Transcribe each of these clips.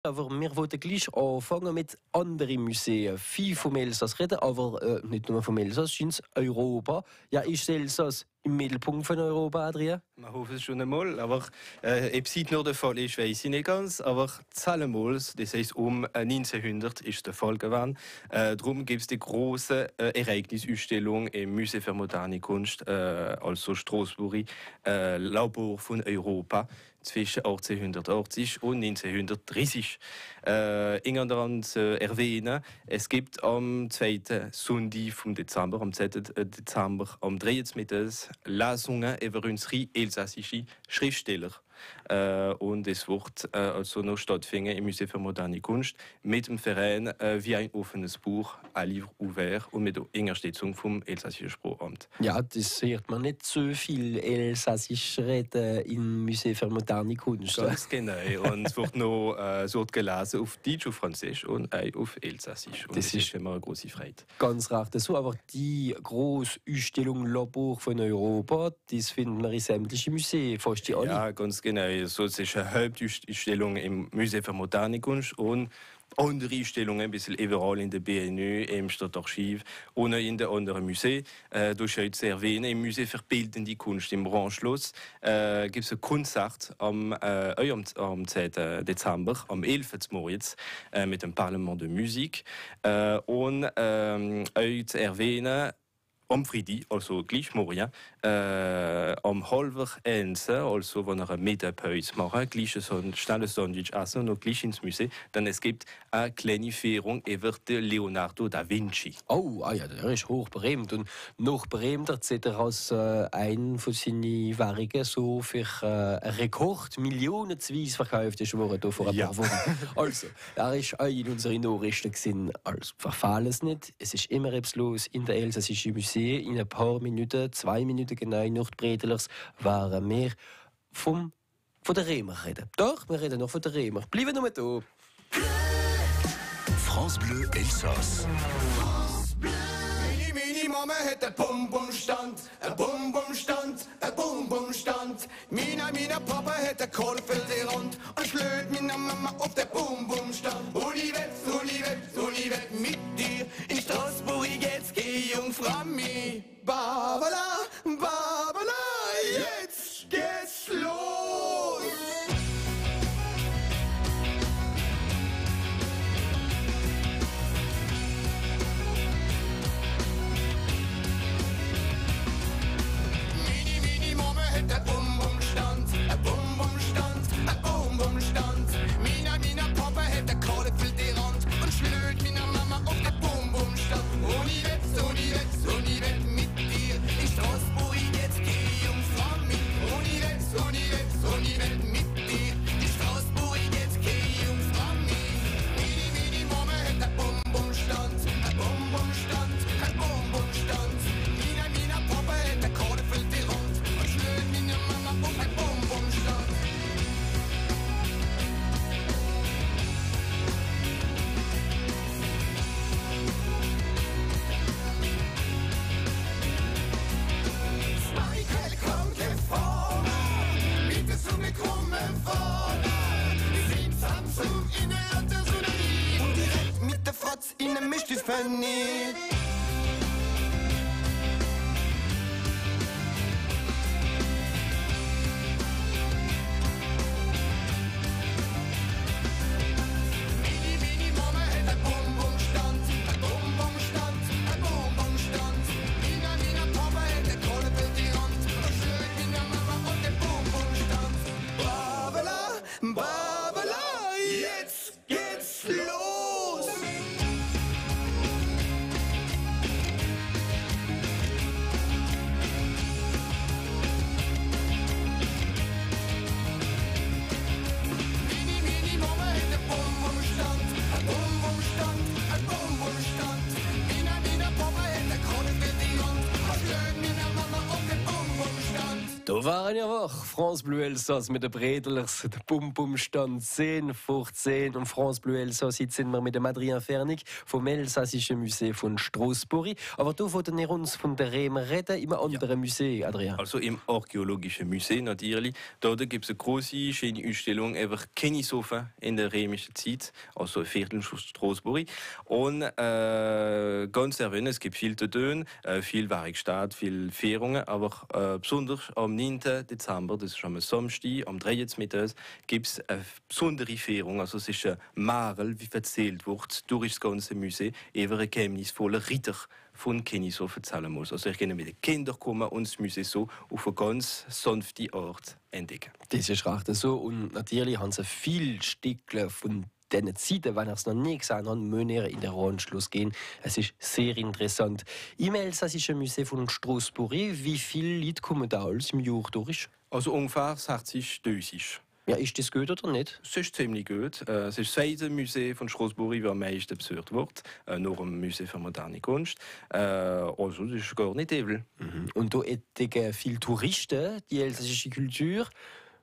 Aber wir wollten gleich anfangen mit anderen Museen. Viel vom Elsass reden, aber nicht nur vom Elsass, scheint Europa. Ja, ist Elsass im Mittelpunkt von Europa, Adrian? Man hofft es schon einmal, aber ob es nur der Fall ist, weiß ich nicht ganz. Aber zahlenmals, das heißt 1900 ist der Fall gewesen. Darum gibt es die große Ereignisausstellung im Museum für moderne Kunst, also Straßburg, Labor von Europa, zwischen 1880 und 1930. Daran zu erwähnen, es gibt am 2. Sonntag vom Dezember, am 2. Dezember, am 23. Lesungen über unsere elsassische Schriftsteller. Und es wird also noch stattfinden im Museum für moderne Kunst mit dem Verein wie ein offenes Buch, ein Livre ouvert und mit enger Stützung vom Elsassischen Sprachamt. Ja, das hört man nicht so viel Elsassisch reden im Museum für moderne Kunst. Ganz genau. Und es wird noch so gelesen auf Deutsch, auf Französisch und auch auf Elsassisch. Und das ist immer eine große Freude. Ganz recht so, aber die grosse Ausstellung Labor von Europa, das finden wir in sämtlichen Museen, fast die alle. Ja, ganz genau. So, es ist eine Hauptausstellung im Museum für moderne Kunst und andere Ausstellungen ein bisschen überall in der BNU, im Stadtarchiv und in den anderen Museen. Durch heute zu erwähnen, im Museum für bildende Kunst im Branschschloss gibt es ein Konzert am 10. Dezember, am 11. Moritz, mit dem Parlement de Musique. Und heute zu erwähnen, am Freitag, also gleich morgen, am 12:30, also wenn wir eine Mittagspause machen, gleich so ein schnelles Sandwich essen und noch gleich ins Museum, dann es gibt eine kleine Führung über den Leonardo da Vinci. Oh, ja, der ist hochberühmt und noch berühmter zählt er als ein von seinen Werken so für einen Rekord millionenweise verkauft ist worden vor ein paar Wochen. Also, er ist auch in unseren Nachrichten gesehen. Also, verfehlen es nicht, es ist immer etwas los in der elsassischen Museen. In ein paar Minuten, 2 Minuten genau nach Bredelers, waren wir von der Remer reden. Doch, wir reden noch von der Remer. Bleiben wir da. France Bleu Elsass. Meine Mama hat einen Bum-Bum-Stand, ein Bum-Bum-Stand, ein Bum-Bum-Stand. Meine Papa hat einen Kohlfelderrand und schlöt meine Mama auf den Bum-Bum-Stand. Olivet, mit dir in Straßburg jetzt geh Jungfrau mi. Babala, Babala, jetzt geht's los. Mini Mama hat ein Bum-Bum-Stand, ein Bum-Bum-Stand, ein Bum-Bum-Stand. Mina Papa hat ein Kohlefelderand und schlöt mina Mama auf den Bum-Bum-Stand. Olivet, mit dir in Straßburg jetzt geh Jungfrau mi. Olivet, mit dir in Straßburg jetzt geh Jungfrau mi. Mini Mama hat ein Bum-Bum-Stand, ein Bum-Bum-Stand, ein Bum-Bum-Stand. Mina Papa hat ein Kohlefelderand und schlöt mina Mama auf den Bum-Bum-Stand. Michael kommt gefahren, mit der Sonne kommen fahren. Wir sind Samsung in der Autosonerie und direkt mit der Fratz in der Mischtiefanie. Mini Mama hat ein Bum-Bum-Stand, ein Bum-Bum-Stand, ein Bum-Bum-Stand. Mina Papa hat ein Kohlefelderand und schlöt mina Mama auf den Bum-Bum-Stand. Babala, jetzt geht's los. waren ja wach. France Bleu Elsass mit den Bredlers, der Bum-Bum-Stand 10 vor 10. Und France Bleu Elsass, jetzt sind wir mit dem Adrien Fernig vom Elsassischen Museum von Strasbourg. Aber du wolltest nicht uns von der Reme reden, im anderen Museum, Adrien. Also im Archäologischen Museum natürlich. Dort gibt es eine große, schöne Ausstellung über Kennishofen in der römischen Zeit, also Viertel von Strasbourg. Und ganz erwähnt, es gibt viel zu tun, viel Werkstatt, viel Feierungen, aber besonders am 9. Dezember, das ist am Samstag, am 23. gibt es eine besondere Feierung. Also es ist ein Marel, wie erzählt wird, durch das ganze Museum, über einen geheimnisvollen Ritter von Kennishofen erzählen muss. Also ich kann mit den Kindern kommen und das Museum so auf eine ganz sanfte Art entdecken. Das ist recht so. Und natürlich haben sie viele Stücke von diesen Zeiten, wenn ihr es noch nie gesehen habt, müssen ihr in den Anschluss gehen. Es ist sehr interessant. Im Elsassischen Museum von Strasbourg, wie viele Leute kommen da alles im Jahr durch? Also ungefähr 60.000. Ja, ist das gut oder nicht? Es ist ziemlich gut. Es ist das zweite Museum von Strasbourg, das am meisten besucht wird. Nur ein Museum für moderne Kunst. Also das ist gar nicht übel. Und da entdecken viele Touristen die elsassische Kultur.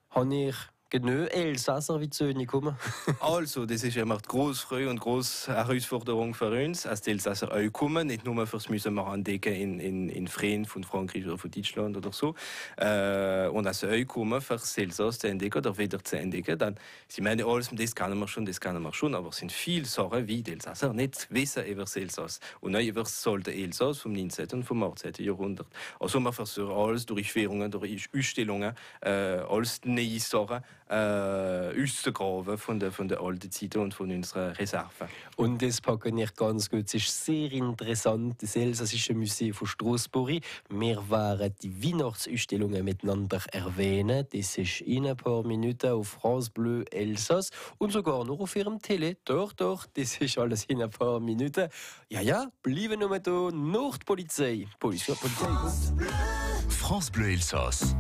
Habe ich genug Elsasser wie zu ihnen kommen? Also, das ist immer die grosse Freude und grosse Herausforderung für uns, als die Elsasser auch kommen, nicht nur fürs müssen wir entdecken in Frieden von Frankreich oder von Deutschland oder so, und als sie auch kommen, fürs Elsass zu entdecken oder wieder zu entdecken, dann, sie meinen alles, das kennen wir schon, aber es sind viele Sachen, wie die Elsasser nicht wissen über das Elsass und auch über das alte Elsass vom 19. und vom 18. Jahrhundert. Also wir versuchen alles durch Führungen, durch Ausstellungen, alles neue Sachen, auszugraben von der alten Zeit und von unseren Reserven. Und das packen wir ganz gut. Es ist sehr interessant, das Elsassische Museum von Strasbourg. Wir werden die Weihnachtsausstellungen miteinander erwähnen. Das ist in ein paar Minuten auf France Bleu Elsass und sogar noch auf ihrem Tele. Doch, das ist alles in ein paar Minuten. Ja, bleiben nur da, nach der Polizei. Polizei. France Bleu Elsass.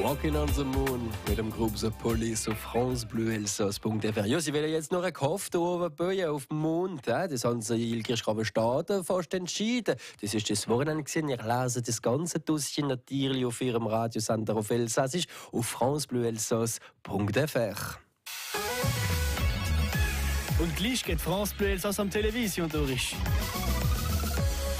Walking on the Moon mit dem Group The Police auf francebleuelsass.fr. Ja, sie wollen jetzt noch eine Kofte oben auf dem Mond. Das haben sie Ilkirch Staaten fast entschieden. Das ist das Wochenende gewesen. Ich lese das ganze Dusschen natürlich auf ihrem Radiosender auf Elsassisch auf francebleuelsass.fr. Und gleich geht France Bleu Elsass am Television durch.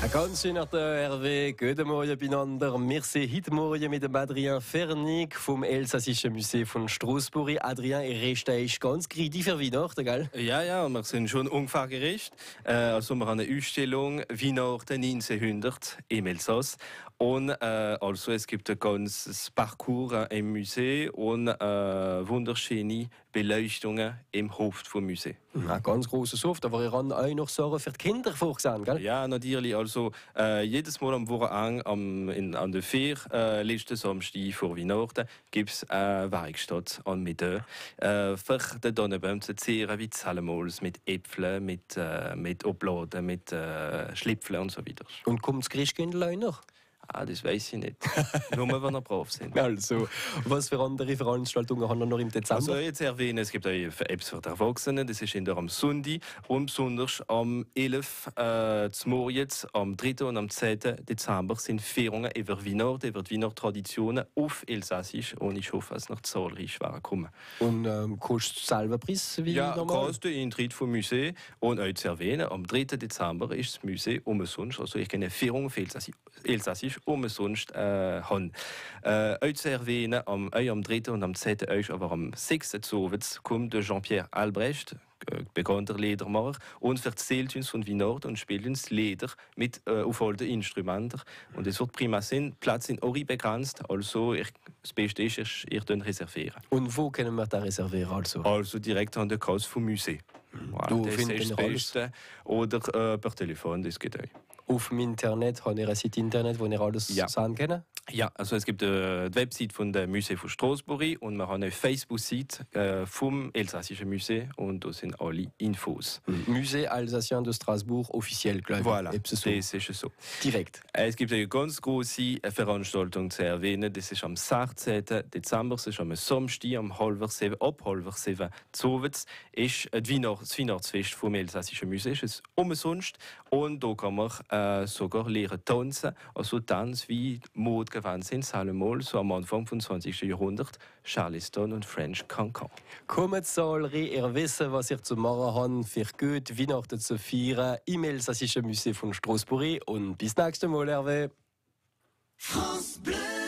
Ein ganz schöner Hervé, guten Morgen beieinander. Wir sind heute Morgen mit dem Adrien Fernig vom Elsassischen Museum von Strasbourg. Adrien, ihr Rest ist ganz greedy für Weihnachten, gell? Ja, wir sind schon ungefähr gerecht. Also wir haben eine Ausstellung Weihnachten 1900 im Elsass. Und also es gibt ein ganzes Parcours im Museum und wunderschöne Beleuchtungen im Hof vom Museum. Ein ganz grosses Hof, aber ihr habt auch noch Sachen für die Kinder vorgesehen, gell? Ja, natürlich. Also jedes Mal am Wochenende an der Feier, letzten Samstag vor Weihnachten, gibt es eine Werkstatt an Mitte für den Tannenbaum zu zehren, wie Zahlenmols, mit Äpfeln, mit Obladen, mit Schlipfeln und so weiter. Und kommt das Christkindl auch noch? Das weiß ich nicht. Nur wenn wir brav sind. Also, was für andere Veranstaltungen haben wir noch im Dezember? Also jetzt erwähnen, es gibt auch Apps für die Erwachsenen. Das ist am Sonntag und besonders am 11. Morgens, am 3. und am 10. Dezember sind Feierungen über Weihnachten, über die Weihnachtstraditionen auf Elsassisch und ich hoffe, dass noch zahlreich kommen. Und kostet selber Preis wie normal? Kostet den Eintritt vom Museum und auch zu erwähnen, am 3. Dezember ist das Museum umsonst, also ich kann eine Feierung für Elsassisch umsonst haben. Euch zu erwähnen, am 3. und am 10. aber am 6. kommt Jean-Pierre Albrecht, bekannter Ledermacher, und erzählt uns von Weihnachten und spielt uns Leder mit auf alten Instrumenten. Und es wird prima sein. Platz in Ori begrenzt, also das Beste ist, ihr könnt reservieren. Und wo können wir da reservieren? Also direkt an der Kasse vom Museum. Du das findest ist das Beste. Oder per Telefon, das geht auch. Auf dem Internet, habt ihr eine Seite Internet, wo ihr alles sehen könnt? Ja, also es gibt die Website von der Museum von Strasbourg und wir haben eine Facebook-Seite vom Elsassischen Museum und da sind alle Infos. Musée Alsacien de Strasbourg, offiziell, glaube ich. Voilà, das ist so. Direkt. Es gibt eine ganz große Veranstaltung zu erwähnen. Das ist am 16. Dezember, das ist am Samstag, ab 7:30 zuvets, ist das Weihnachtsfest vom Elsassischen Museum. Es ist umsonst und da kann man sogar lernen tanzen, also Tanz wie Mode gewandt sind, Salomon, so am Anfang des 20. Jahrhunderts, Charleston und French Cancan. Kommt zahlreich, ihr wisst, was ihr zu machen habt, für gut Weihnachten zu feiern im Elsassischen Museum von Strasbourg und bis nächstes Mal, Hervé. France Bleu.